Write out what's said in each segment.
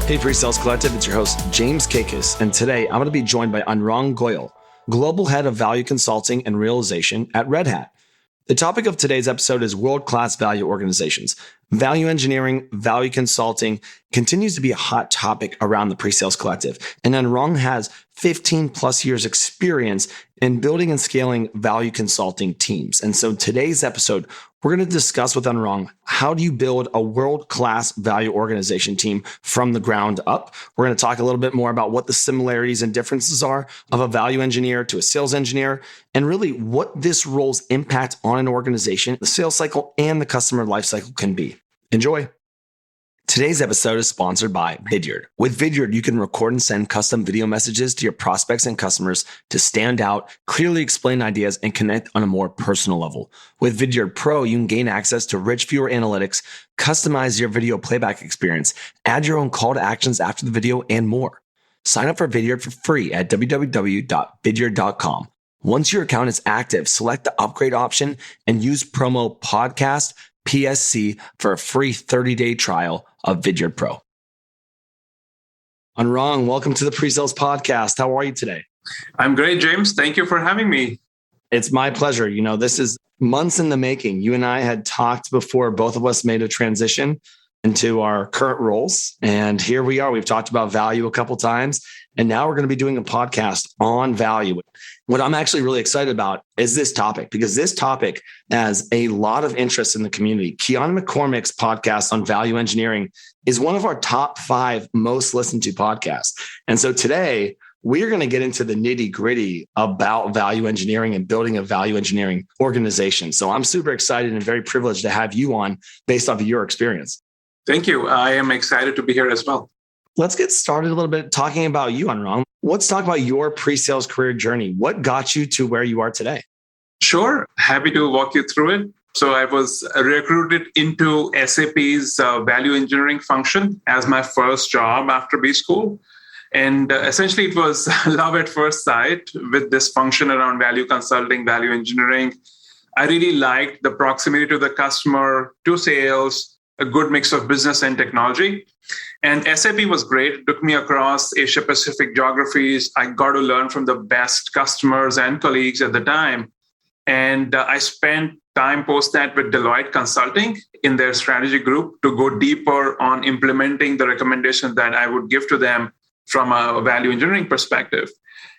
Hey, PreSales Collective, it's your host, James Kakis, and today I'm going to be joined by Anurag Goel, Global Head of Value Consulting and Realization at Red Hat. The topic of today's episode is world-class value organizations. Value engineering, value consulting continues to be a hot topic around the PreSales Collective, and Anurag has 15 plus years experience in building and scaling value consulting teams. And so today's episode, we're going to discuss with Anurag, how do you build a world-class value organization team from the ground up? We're going to talk a little bit more about what the similarities and differences are of a value engineer to a sales engineer, and really what this role's impact on an organization, the sales cycle, and the customer lifecycle can be. Enjoy. Today's episode is sponsored by Vidyard. With Vidyard, you can record and send custom video messages to your prospects and customers to stand out, clearly explain ideas, and connect on a more personal level. With Vidyard Pro, you can gain access to rich viewer analytics, customize your video playback experience, add your own call to actions after the video, and more. Sign up for Vidyard for free at www.vidyard.com. Once your account is active, select the upgrade option and use promo podcast PSC for a free 30-day trial of Vidyard Pro. Anurag, welcome to the PreSales podcast. How are you today? I'm great, James. Thank you for having me. It's my pleasure. You know, this is months in the making. You and I had talked before both of us made a transition into our current roles. And here we are. We've talked about value a couple times, and now we're going to be doing a podcast on value. What I'm actually really excited about is this topic, because this topic has a lot of interest in the community. Keon McCormick's podcast on value engineering is one of our top 5 most listened to podcasts. And so today we're going to get into the nitty gritty about value engineering and building a value engineering organization. So I'm super excited and very privileged to have you on based off of your experience. Thank you. I am excited to be here as well. Let's get started a little bit talking about you, Anurag. Let's talk about your pre-sales career journey. What got you to where you are today? Sure. Happy to walk you through it. So I was recruited into SAP's value engineering function as my first job after B school. And essentially it was love at first sight with this function around value consulting, value engineering. I really liked the proximity to the customer, to sales, a good mix of business and technology. And SAP was great. It took me across Asia Pacific geographies. I got to learn from the best customers and colleagues at the time. And I spent time post that with Deloitte Consulting in their strategy group to go deeper on implementing the recommendations that I would give to them from a value engineering perspective.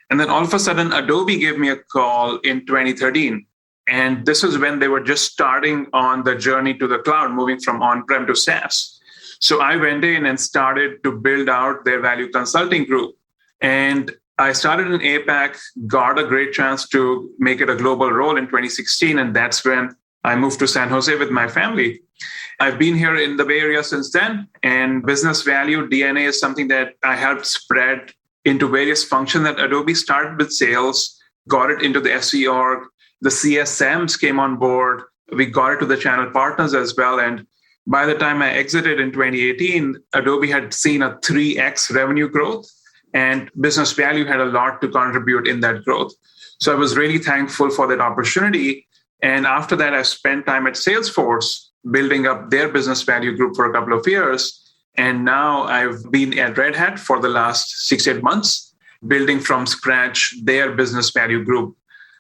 And then all of a sudden, Adobe gave me a call in 2013. And this is when they were just starting on the journey to the cloud, moving from on-prem to SaaS. So I went in and started to build out their value consulting group. And I started in APAC, got a great chance to make it a global role in 2016. And that's when I moved to San Jose with my family. I've been here in the Bay Area since then. And business value DNA is something that I helped spread into various functions at Adobe. Started with sales, got it into the SE org. The CSMs came on board. We got it to the channel partners as well. And by the time I exited in 2018, Adobe had seen a 3x revenue growth, and business value had a lot to contribute in that growth. So I was really thankful for that opportunity. And after that, I spent time at Salesforce building up their business value group for a couple of years. And now I've been at Red Hat for the last 6-8 months, building from scratch their business value group.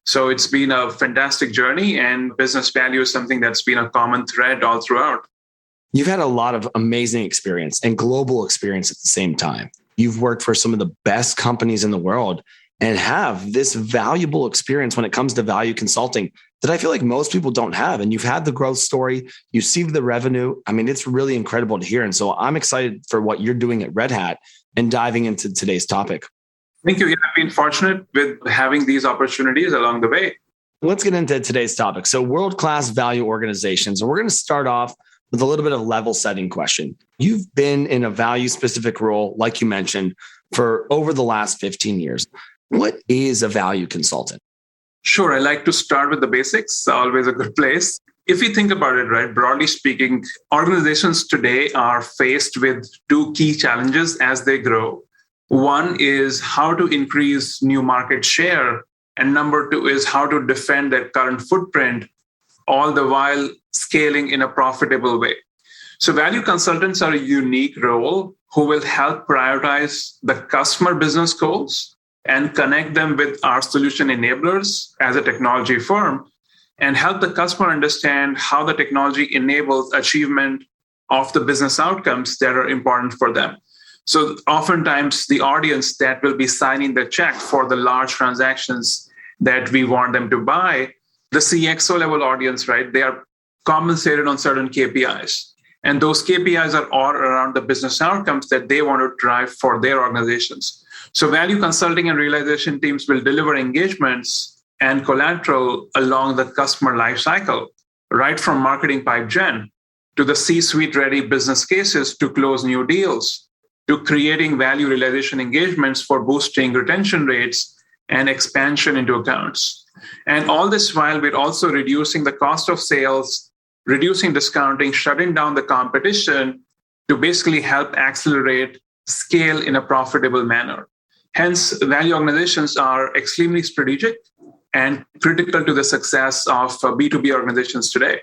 So it's been a fantastic journey, and business value is something that's been a common thread all throughout. You've had a lot of amazing experience and global experience at the same time. You've worked for some of the best companies in the world and have this valuable experience when it comes to value consulting that I feel like most people don't have. And you've had the growth story, you see the revenue. I mean, it's really incredible to hear. And so I'm excited for what you're doing at Red Hat and diving into today's topic. Thank you. I've been fortunate with having these opportunities along the way. Let's get into today's topic. So world-class value organizations. And we're going to start off with a little bit of level setting question. You've been in a value specific role, like you mentioned, for over the last 15 years. What is a value consultant? Sure. I like to start with the basics. Always a good place. If you think about it, right, broadly speaking, organizations today are faced with 2 key challenges as they grow. One is how to increase new market share. And number 2 is how to defend their current footprint, all the while scaling in a profitable way. So value consultants are a unique role who will help prioritize the customer business goals and connect them with our solution enablers as a technology firm and help the customer understand how the technology enables achievement of the business outcomes that are important for them. So oftentimes the audience that will be signing the check for the large transactions that we want them to buy, the CXO level audience, right? They are compensated on certain KPIs. And those KPIs are all around the business outcomes that they want to drive for their organizations. So value consulting and realization teams will deliver engagements and collateral along the customer lifecycle, right from marketing pipe gen to the C-suite ready business cases to close new deals, to creating value realization engagements for boosting retention rates and expansion into accounts. And all this while we're also reducing the cost of sales, reducing discounting, shutting down the competition to basically help accelerate scale in a profitable manner. Hence, value organizations are extremely strategic and critical to the success of B2B organizations today.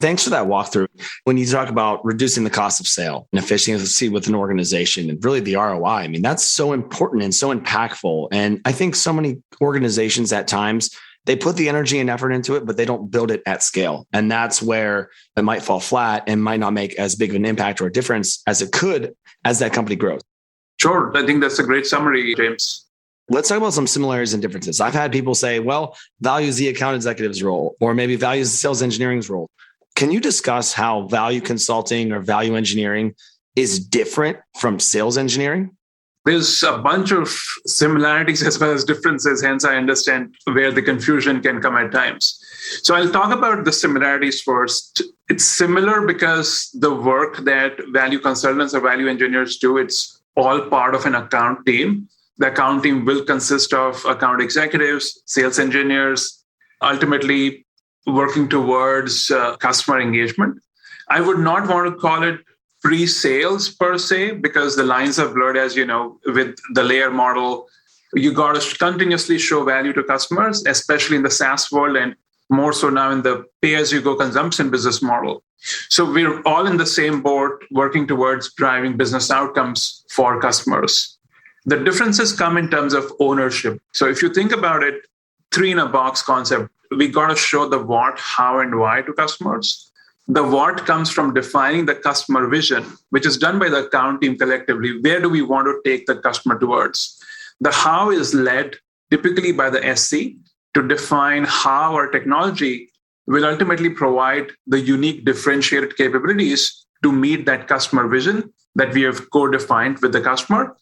Thanks for that walkthrough. When you talk about reducing the cost of sale and efficiency with an organization and really the ROI, I mean, that's so important and so impactful. And I think so many organizations at times, they put the energy and effort into it, but they don't build it at scale. And that's where it might fall flat and might not make as big of an impact or a difference as it could as that company grows. Sure. I think that's a great summary, James. Let's talk about some similarities and differences. I've had people say, well, value is the account executive's role, or maybe value is the sales engineering's role. Can you discuss how value consulting or value engineering is different from sales engineering? There's a bunch of similarities as well as differences. Hence, I understand where the confusion can come at times. So I'll talk about the similarities first. It's similar because the work that value consultants or value engineers do, it's all part of an account team. The account team will consist of account executives, sales engineers, ultimately working towards customer engagement. I would not want to call it pre-sales per se, because the lines are blurred, as you know, with the layer model. You got to continuously show value to customers, especially in the SaaS world and more so now in the pay-as-you-go consumption business model. So we're all in the same boat working towards driving business outcomes for customers. The differences come in terms of ownership. So if you think about it, three-in-a-box concept, we got to show the what, how, and why to customers. The what comes from defining the customer vision, which is done by the account team collectively. Where do we want to take the customer towards? The how is led typically by the SC to define how our technology will ultimately provide the unique differentiated capabilities to meet that customer vision that we have co-defined with the customer.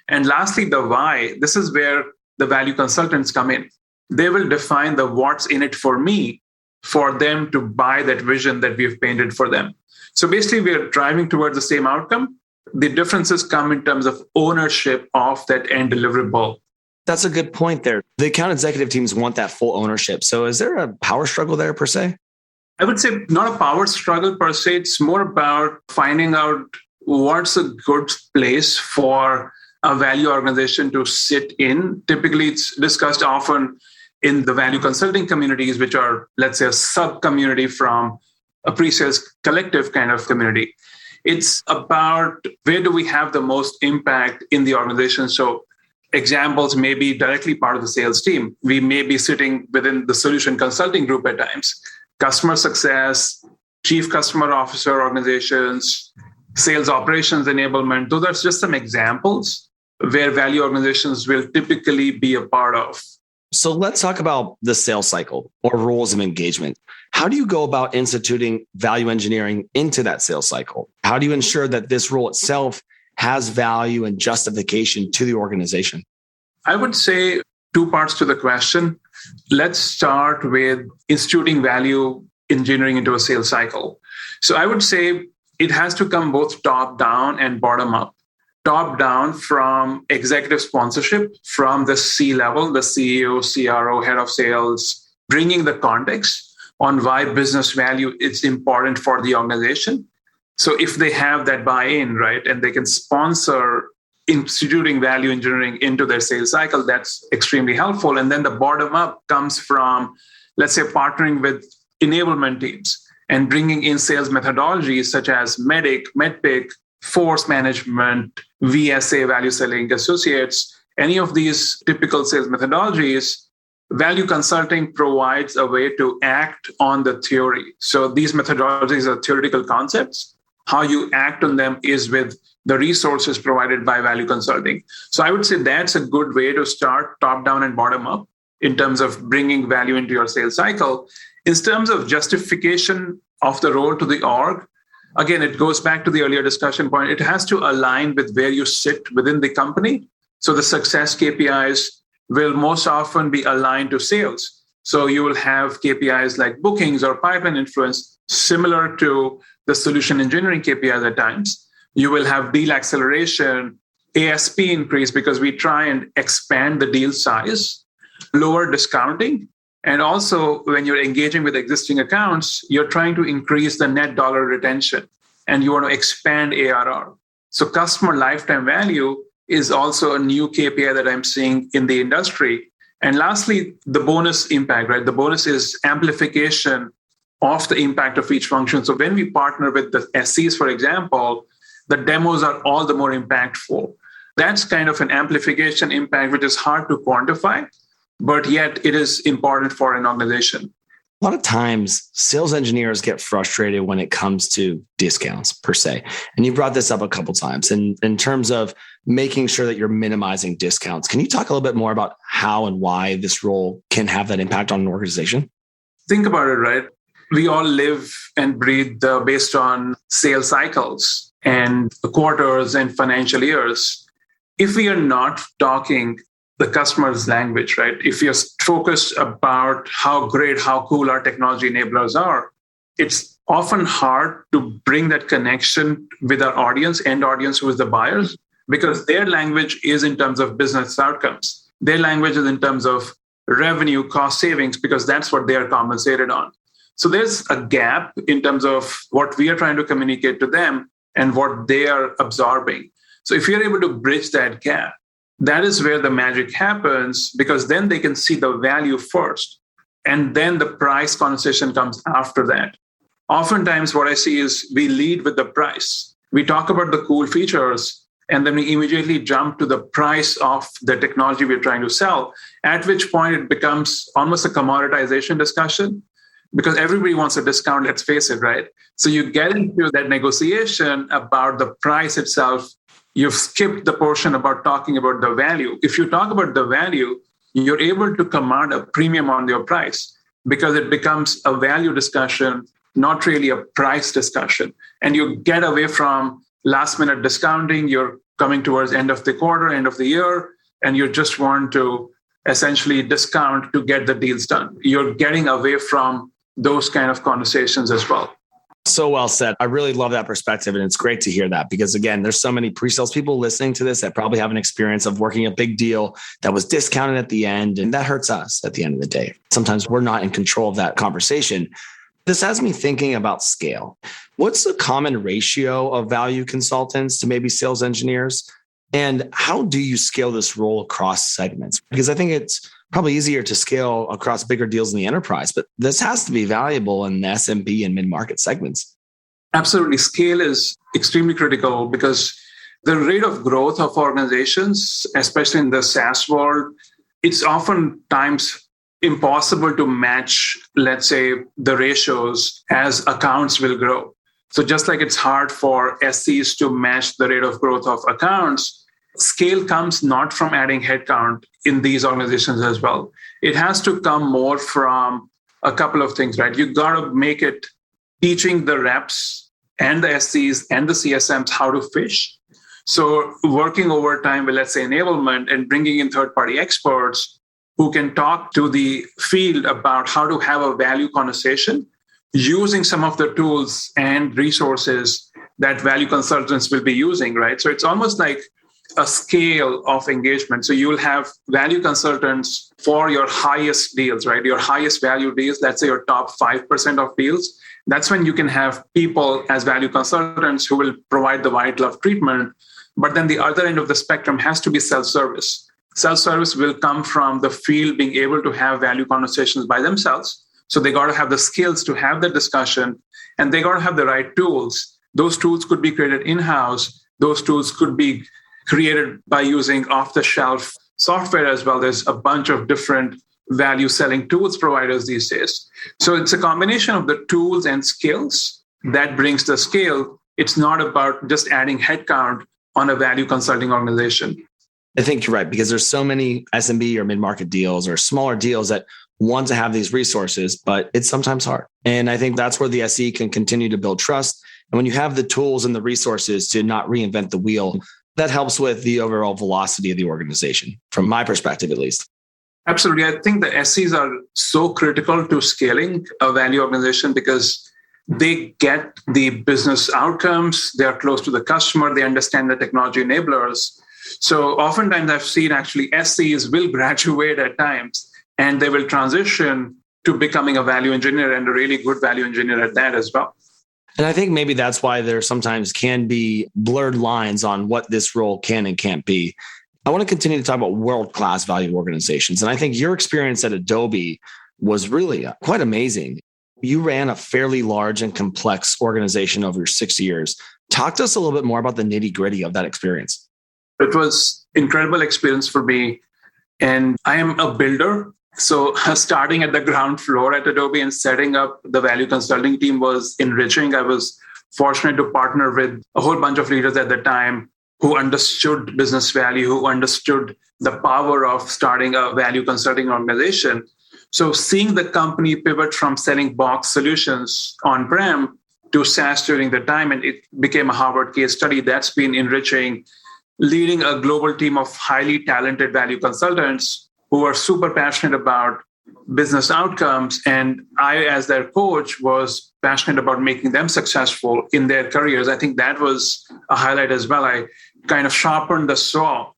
And lastly, the why. This is where the value consultants come in. They will define the what's in it for me, for them to buy that vision that we've painted for them. So basically, we are driving towards the same outcome. The differences come in terms of ownership of that end deliverable. That's a good point there. The account executive teams want that full ownership. So is there a power struggle there per se? I would say not a power struggle per se. It's more about finding out what's a good place for a value organization to sit in. Typically, it's discussed often in the value consulting communities, which are, let's say, a sub-community from a PreSales collective kind of community. It's about where do we have the most impact in the organization. So examples may be directly part of the sales team. We may be sitting within the solution consulting group at times. Customer success, chief customer officer organizations, sales operations enablement. Those are just some examples where value organizations will typically be a part of. So let's talk about the sales cycle or rules of engagement. How do you go about instituting value engineering into that sales cycle? How do you ensure that this role itself has value and justification to the organization? I would say two parts to the question. Let's start with instituting value engineering into a sales cycle. So I would say it has to come both top down and bottom up. Top down from executive sponsorship, from the C-level, the CEO, CRO, head of sales, bringing the context on why business value is important for the organization. So if they have that buy-in, right, and they can sponsor instituting value engineering into their sales cycle, that's extremely helpful. And then the bottom up comes from, let's say, partnering with enablement teams. and bringing in sales methodologies such as MEDIC, MEDPIC, force management, VSA, value selling associates, any of these typical sales methodologies, value consulting provides a way to act on the theory. So these methodologies are theoretical concepts. How you act on them is with the resources provided by value consulting. So I would say that's a good way to start top down and bottom up in terms of bringing value into your sales cycle. In terms of justification of the role to the org, again, it goes back to the earlier discussion point. It has to align with where you sit within the company. So the success KPIs will most often be aligned to sales. So you will have KPIs like bookings or pipeline influence, similar to the solution engineering KPIs at times. You will have deal acceleration, ASP increase, because we try and expand the deal size, lower discounting. And also, when you're engaging with existing accounts, you're trying to increase the net dollar retention and you want to expand ARR. So customer lifetime value is also a new KPI that I'm seeing in the industry. And lastly, the bonus impact, right? The bonus is amplification of the impact of each function. So when we partner with the SCs, for example, the demos are all the more impactful. That's kind of an amplification impact, which is hard to quantify, but yet it is important for an organization. A lot of times, sales engineers get frustrated when it comes to discounts per se. And you brought this up a couple of times in terms of making sure that you're minimizing discounts. Can you talk a little bit more about how and why this role can have that impact on an organization? Think about it, right? We all live and breathe based on sales cycles and quarters and financial years. If we are not talking the customer's language, right? If you're focused about how great, how cool our technology enablers are, it's often hard to bring that connection with our audience, end audience, who is the buyers, because their language is in terms of business outcomes. Their language is in terms of revenue, cost savings, because that's what they are compensated on. So there's a gap in terms of what we are trying to communicate to them and what they are absorbing. So if you're able to bridge that gap, that is where the magic happens, because then they can see the value first, and then the price conversation comes after that. Oftentimes, what I see is we lead with the price. We talk about the cool features, and then we immediately jump to the price of the technology we're trying to sell, at which point it becomes almost a commoditization discussion, because everybody wants a discount, let's face it, right? So you get into that negotiation about the price itself. You've skipped the portion about talking about the value. If you talk about the value, you're able to command a premium on your price because it becomes a value discussion, not really a price discussion. And you get away from last minute discounting. You're coming towards end of the quarter, end of the year, and you just want to essentially discount to get the deals done. You're getting away from those kind of conversations as well. So well said. I really love that perspective. And it's great to hear that because, again, there's so many pre-sales people listening to this that probably have an experience of working a big deal that was discounted at the end. And that hurts us at the end of the day. Sometimes we're not in control of that conversation. This has me thinking about scale. What's the common ratio of value consultants to maybe sales engineers? And how do you scale this role across segments? Because I think it's probably easier to scale across bigger deals in the enterprise, but this has to be valuable in the SMB and mid-market segments. Absolutely. Scale is extremely critical because the rate of growth of organizations, especially in the SaaS world, it's oftentimes impossible to match, let's say, the ratios as accounts will grow. So just like it's hard for SCs to match the rate of growth of accounts, scale comes not from adding headcount in these organizations as well. It has to come more from a couple of things, right? You got to make it teaching the reps and the SCs and the CSMs how to fish. So working over time with, let's say, enablement and bringing in third-party experts who can talk to the field about how to have a value conversation using some of the tools and resources that value consultants will be using, right? So it's almost like a scale of engagement. So you will have value consultants for your highest deals, right? Your highest value deals, let's say your top 5% of deals. That's when you can have people as value consultants who will provide the white glove treatment. But then the other end of the spectrum has to be self-service. Self-service will come from the field being able to have value conversations by themselves So they got to have the skills to have the discussion, and they got to have the right tools. Those tools could be created in-house. Those tools could be created by using off-the-shelf software as well. There's a bunch of different value selling tools providers these days. So it's a combination of the tools and skills that brings the scale. It's not about just adding headcount on a value consulting organization. I think you're right, because there's so many SMB or mid-market deals or smaller deals that want to have these resources, but it's sometimes hard. And I think that's where the SE can continue to build trust. And when you have the tools and the resources to not reinvent the wheel, that helps with the overall velocity of the organization, from my perspective, at least. Absolutely. I think the SEs are so critical to scaling a value organization because they get the business outcomes. They are close to the customer. They understand the technology enablers. So oftentimes I've seen actually SEs will graduate at times and they will transition to becoming a value engineer, and a really good value engineer at that as well. And I think maybe that's why there sometimes can be blurred lines on what this role can and can't be. I want to continue to talk about world-class value organizations. And I think your experience at Adobe was really quite amazing. You ran a fairly large and complex organization over your 6 years. Talk to us a little bit more about the nitty-gritty of that experience. It was an incredible experience for me. And I am a builder. So starting at the ground floor at Adobe and setting up the value consulting team was enriching. I was fortunate to partner with a whole bunch of leaders at the time who understood business value, who understood the power of starting a value consulting organization. So seeing the company pivot from selling box solutions on-prem to SaaS during the time, and it became a Harvard case study, that's been enriching. Leading a global team of highly talented value consultants who are super passionate about business outcomes. And I, as their coach, was passionate about making them successful in their careers. I think that was a highlight as well. I kind of sharpened the saw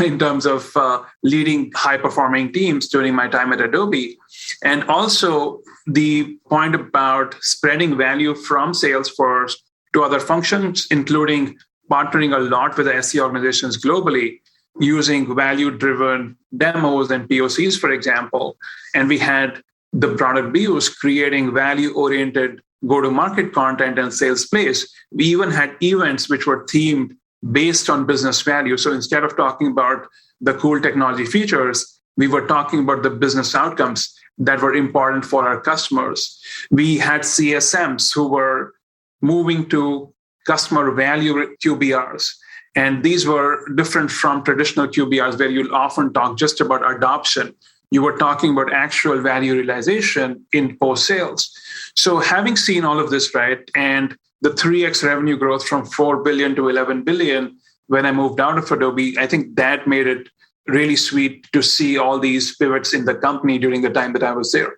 in terms of leading high-performing teams during my time at Adobe. And also the point about spreading value from Salesforce to other functions, including partnering a lot with the SE organizations globally, using value-driven demos and POCs, for example. And we had the product BUs creating value-oriented go-to-market content and sales plays. We even had events which were themed based on business value. So instead of talking about the cool technology features, we were talking about the business outcomes that were important for our customers. We had CSMs who were moving to customer value QBRs. And these were different from traditional QBRs where you'll often talk just about adoption. You were talking about actual value realization in post-sales. So having seen all of this, right, and the 3x revenue growth from 4 billion to 11 billion when I moved out of Adobe, I think that made it really sweet to see all these pivots in the company during the time that I was there.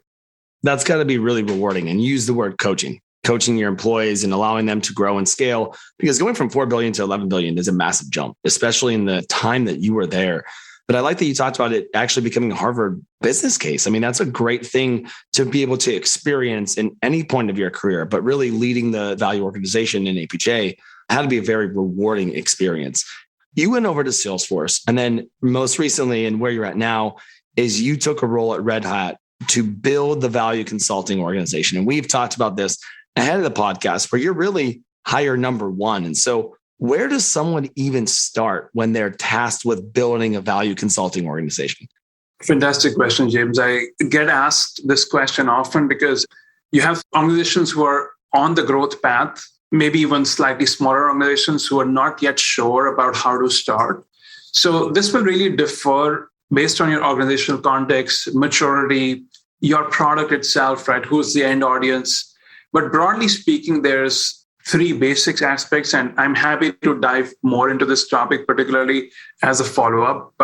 That's got to be really rewarding. And use the word coaching your employees and allowing them to grow and scale, because going from 4 billion to 11 billion is a massive jump, especially in the time that you were there. But I like that you talked about it actually becoming a Harvard business case. I mean, that's a great thing to be able to experience in any point of your career, but really leading the value organization in APJ had to be a very rewarding experience. You went over to Salesforce, and then most recently, and where you're at now, is you took a role at Red Hat to build the value consulting organization. And we've talked about this ahead of the podcast, where you're really hire number one. And so where does someone even start when they're tasked with building a value consulting organization? Fantastic question, James. I get asked this question often because you have organizations who are on the growth path, maybe even slightly smaller organizations who are not yet sure about how to start. So this will really differ based on your organizational context, maturity, your product itself, right? Who's the end audience? But broadly speaking, there's 3 basic aspects, and I'm happy to dive more into this topic, particularly as a follow-up,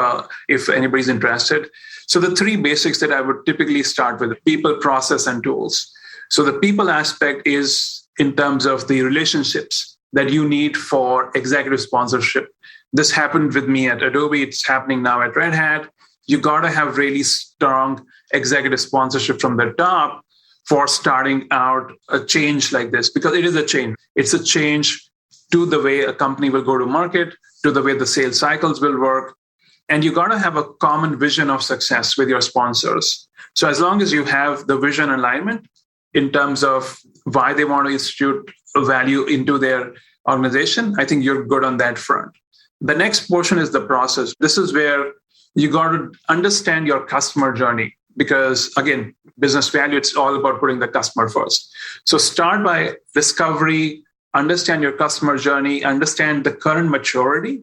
if anybody's interested. So the 3 basics that I would typically start with: people, process, and tools. So the people aspect is in terms of the relationships that you need for executive sponsorship. This happened with me at Adobe. It's happening now at Red Hat. You got to have really strong executive sponsorship from the top for starting out a change like this, because it is a change. It's a change to the way a company will go to market, to the way the sales cycles will work. And you got to have a common vision of success with your sponsors. So as long as you have the vision alignment in terms of why they want to institute value into their organization, I think you're good on that front. The next portion is the process. This is where you got to understand your customer journey because, again, business value, it's all about putting the customer first. So start by discovery, understand your customer journey, understand the current maturity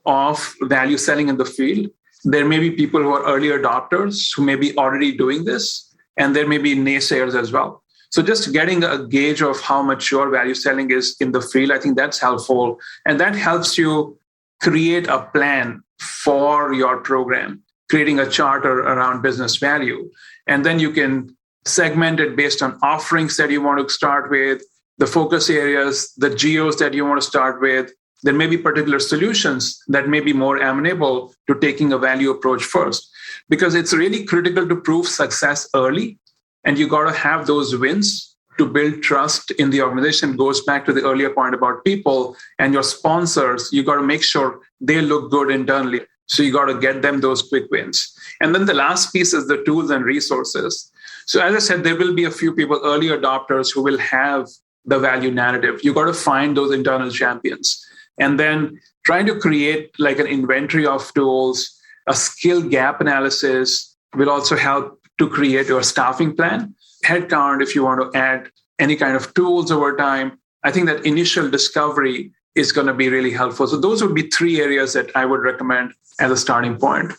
of value selling in the field. There may be people who are early adopters who may be already doing this, and there may be naysayers as well. So just getting a gauge of how mature value selling is in the field, I think that's helpful. And that helps you create a plan for your program, creating a charter around business value. And then you can segment it based on offerings that you want to start with, the focus areas, the geos that you want to start with. There may be particular solutions that may be more amenable to taking a value approach first, because it's really critical to prove success early. And you got to have those wins to build trust in the organization. It goes back to the earlier point about people and your sponsors. You got to make sure they look good internally. So you got to get them those quick wins. And then the last piece is the tools and resources. So as I said, there will be a few people, early adopters, who will have the value narrative. You got to find those internal champions. And then trying to create like an inventory of tools, a skill gap analysis will also help to create your staffing plan. Headcount, if you want to add any kind of tools over time, I think that initial discovery is going to be really helpful. So those would be three areas that I would recommend as a starting point.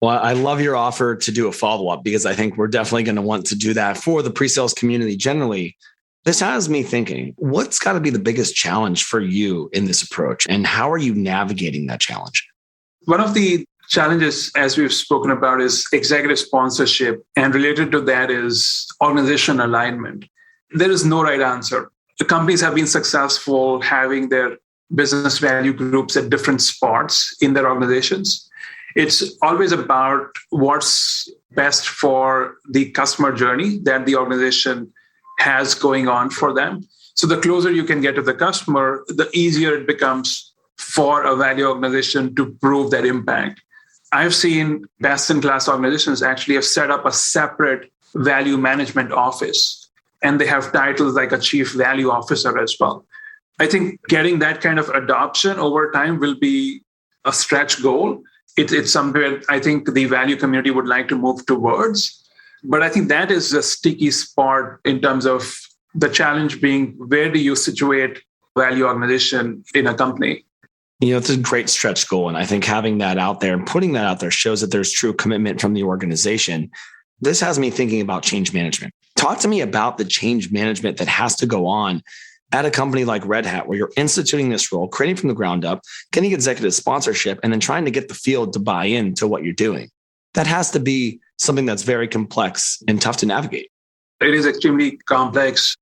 Well, I love your offer to do a follow-up because I think we're definitely going to want to do that for the pre-sales community generally. This has me thinking, what's got to be the biggest challenge for you in this approach? And how are you navigating that challenge? One of the challenges, as we've spoken about, is executive sponsorship. And related to that is organization alignment. There is no right answer. The companies have been successful having their business value groups at different spots in their organizations. It's always about what's best for the customer journey that the organization has going on for them. So the closer you can get to the customer, the easier it becomes for a value organization to prove that impact. I've seen best-in-class organizations actually have set up a separate value management office, and they have titles like a chief value officer as well. I think getting that kind of adoption over time will be a stretch goal. It's somewhere I think the value community would like to move towards. But I think that is a sticky spot in terms of the challenge being, where do you situate value organization in a company? You know, it's a great stretch goal. And I think having that out there and putting that out there shows that there's true commitment from the organization. This has me thinking about change management. Talk to me about the change management that has to go on at a company like Red Hat, where you're instituting this role, creating from the ground up, getting executive sponsorship, and then trying to get the field to buy into what you're doing. That has to be something that's very complex and tough to navigate. It is extremely complex.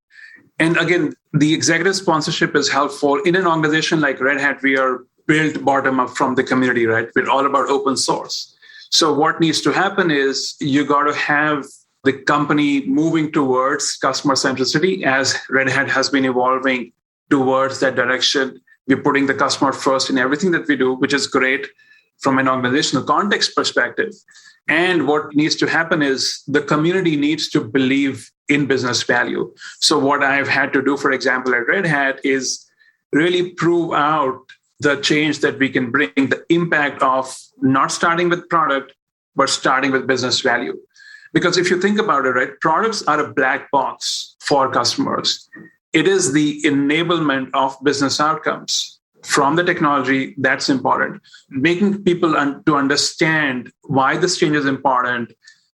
And again, the executive sponsorship is helpful. In an organization like Red Hat, we are built bottom up from the community, right? We're all about open source. So what needs to happen is you got to have the company moving towards customer centricity, as Red Hat has been evolving towards that direction. We're putting the customer first in everything that we do, which is great from an organizational context perspective. And what needs to happen is the community needs to believe in business value. So what I've had to do, for example, at Red Hat is really prove out the change that we can bring, the impact of not starting with product, but starting with business value. Because if you think about it, right, products are a black box for customers. It is the enablement of business outcomes from the technology that's important. Making people to understand why this change is important,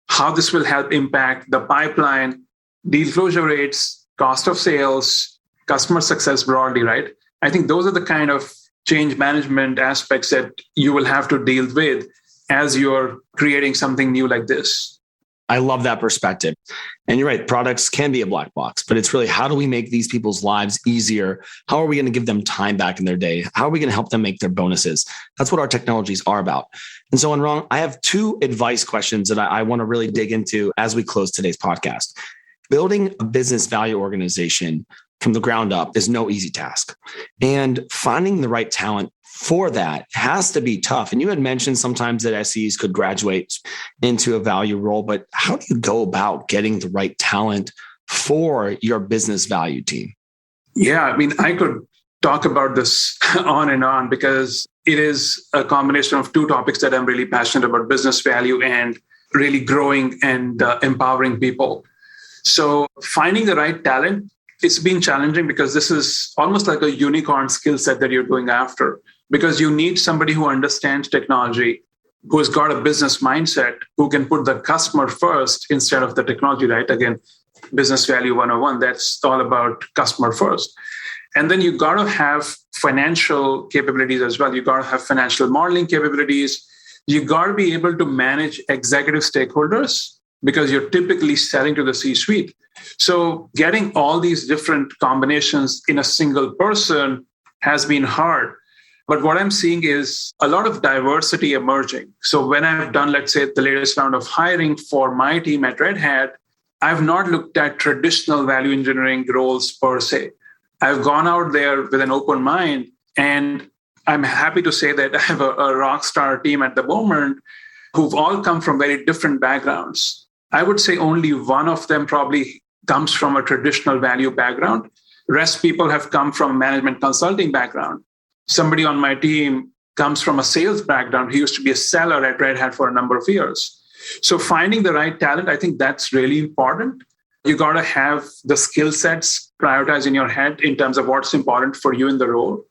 how this will help impact the pipeline, deal closure rates, cost of sales, customer success broadly, right? I think those are the kind of change management aspects that you will have to deal with as you're creating something new like this. I love that perspective. And you're right, products can be a black box, but it's really, how do we make these people's lives easier? How are we going to give them time back in their day? How are we going to help them make their bonuses? That's what our technologies are about. And so, Anurag, I have two advice questions that I want to really dig into as we close today's podcast. Building a business value organization, from the ground up is no easy task. And finding the right talent for that has to be tough. And you had mentioned sometimes that SEs could graduate into a value role, but how do you go about getting the right talent for your business value team? Yeah, I mean, I could talk about this on and on because it is a combination of two topics that I'm really passionate about: business value and really growing and empowering people. So finding the right talent, it's been challenging because this is almost like a unicorn skill set that you're going after, because you need somebody who understands technology, who has got a business mindset, who can put the customer first instead of the technology, right? Again, business value 101, that's all about customer first. And then you got to have financial capabilities as well. You got to have financial modeling capabilities. You got to be able to manage executive stakeholders because you're typically selling to the C-suite. So getting all these different combinations in a single person has been hard. But what I'm seeing is a lot of diversity emerging. So when I've done, let's say, the latest round of hiring for my team at Red Hat, I've not looked at traditional value engineering roles per se. I've gone out there with an open mind, and I'm happy to say that I have a rock star team at the moment who've all come from very different backgrounds. I would say only one of them probably comes from a traditional value background. Rest people have come from management consulting background. Somebody on my team comes from a sales background. He used to be a seller at Red Hat for a number of years. So finding the right talent, I think that's really important. You got to have the skill sets prioritized in your head in terms of what's important for you in the role.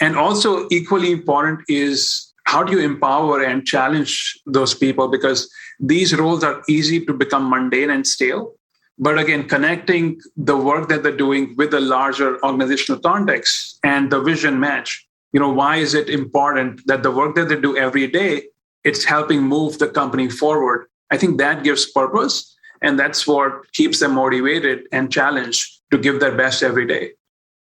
And also equally important is how do you empower and challenge those people? Because these roles are easy to become mundane and stale. But again, connecting the work that they're doing with the larger organizational context and the vision match. Why is it important that the work that they do every day, it's helping move the company forward? I think that gives purpose. And that's what keeps them motivated and challenged to give their best every day.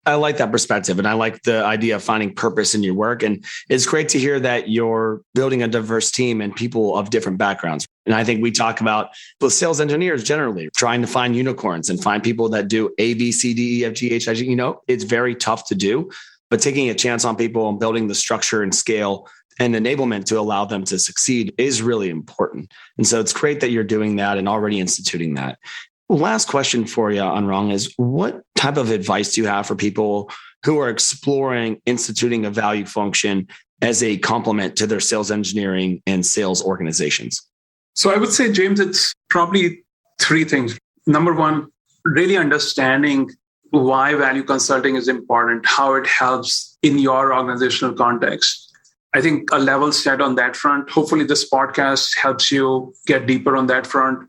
I like that perspective. And I like the idea of finding purpose in your work. And it's great to hear that you're building a diverse team and people of different backgrounds. And I think we talk about with sales engineers generally trying to find unicorns and find people that do A, B, C, D, E, F, G, H, I, G. It's very tough to do, but taking a chance on people and building the structure and scale and enablement to allow them to succeed is really important. And so it's great that you're doing that and already instituting that. Last question for you, Anurag, is what type of advice do you have for people who are exploring instituting a value function as a complement to their sales engineering and sales organizations? So I would say, James, it's probably three things. Number one, really understanding why value consulting is important, how it helps in your organizational context. I think a level set on that front. Hopefully this podcast helps you get deeper on that front.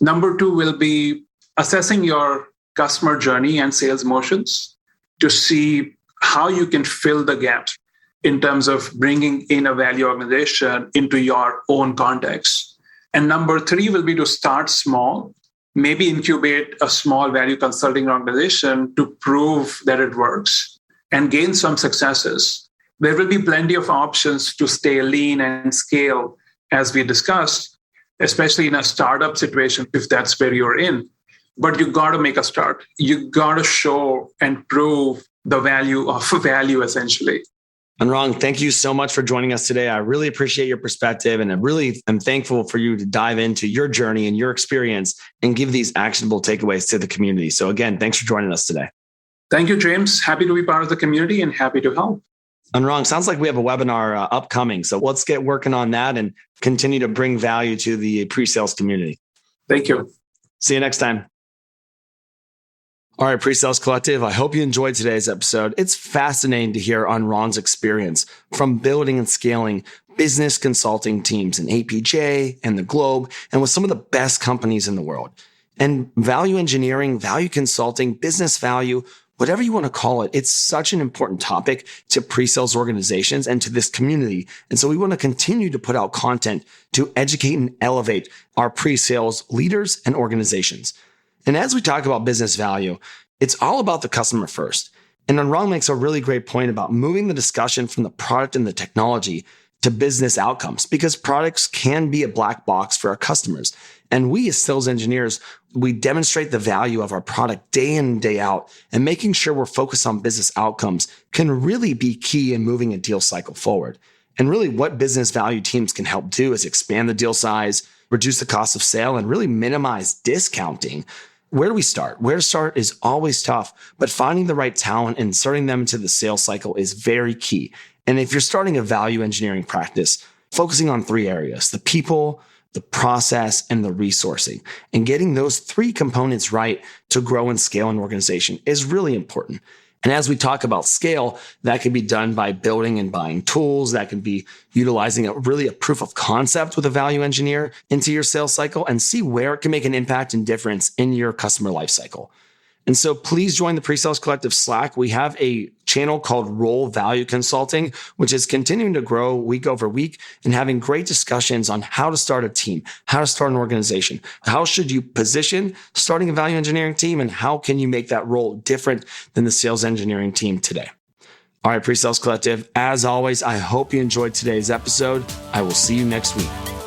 Number two will be assessing your customer journey and sales motions to see how you can fill the gaps in terms of bringing in a value organization into your own context. And number three will be to start small, maybe incubate a small value consulting organization to prove that it works and gain some successes. There will be plenty of options to stay lean and scale, as we discussed, especially in a startup situation, if that's where you're in. But you got to make a start. You got to show and prove the value of value, essentially. Anurag, thank you so much for joining us today. I really appreciate your perspective, and I really am thankful for you to dive into your journey and your experience and give these actionable takeaways to the community. So again, thanks for joining us today. Thank you, James. Happy to be part of the community and happy to help. Anurag, sounds like we have a webinar upcoming. So let's get working on that and continue to bring value to the pre-sales community. Thank you. See you next time. All right, Pre-Sales Collective, I hope you enjoyed today's episode. It's fascinating to hear Anurag's experience from building and scaling business consulting teams in APJ and the globe and with some of the best companies in the world. And value engineering, value consulting, business value, whatever you want to call it, it's such an important topic to pre-sales organizations and to this community. And so we want to continue to put out content to educate and elevate our pre-sales leaders and organizations. And as we talk about business value, it's all about the customer first. And Anurag makes a really great point about moving the discussion from the product and the technology to business outcomes, because products can be a black box for our customers. And we as sales engineers, we demonstrate the value of our product day in and day out, and making sure we're focused on business outcomes can really be key in moving a deal cycle forward. And really what business value teams can help do is expand the deal size, reduce the cost of sale, and really minimize discounting. Where do we start? Where to start is always tough, but finding the right talent and inserting them into the sales cycle is very key. And if you're starting a value engineering practice, focusing on three areas: the people, the process, and the resourcing. And getting those three components right to grow and scale an organization is really important. And as we talk about scale, that can be done by building and buying tools. That can be utilizing a proof of concept with a value engineer into your sales cycle and see where it can make an impact and difference in your customer lifecycle. And so please join the PreSales Collective Slack. We have a channel called Role Value Consulting, which is continuing to grow week over week and having great discussions on how to start a team, how to start an organization, how should you position starting a value engineering team, and how can you make that role different than the sales engineering team today. All right, PreSales Collective, as always, I hope you enjoyed today's episode. I will see you next week.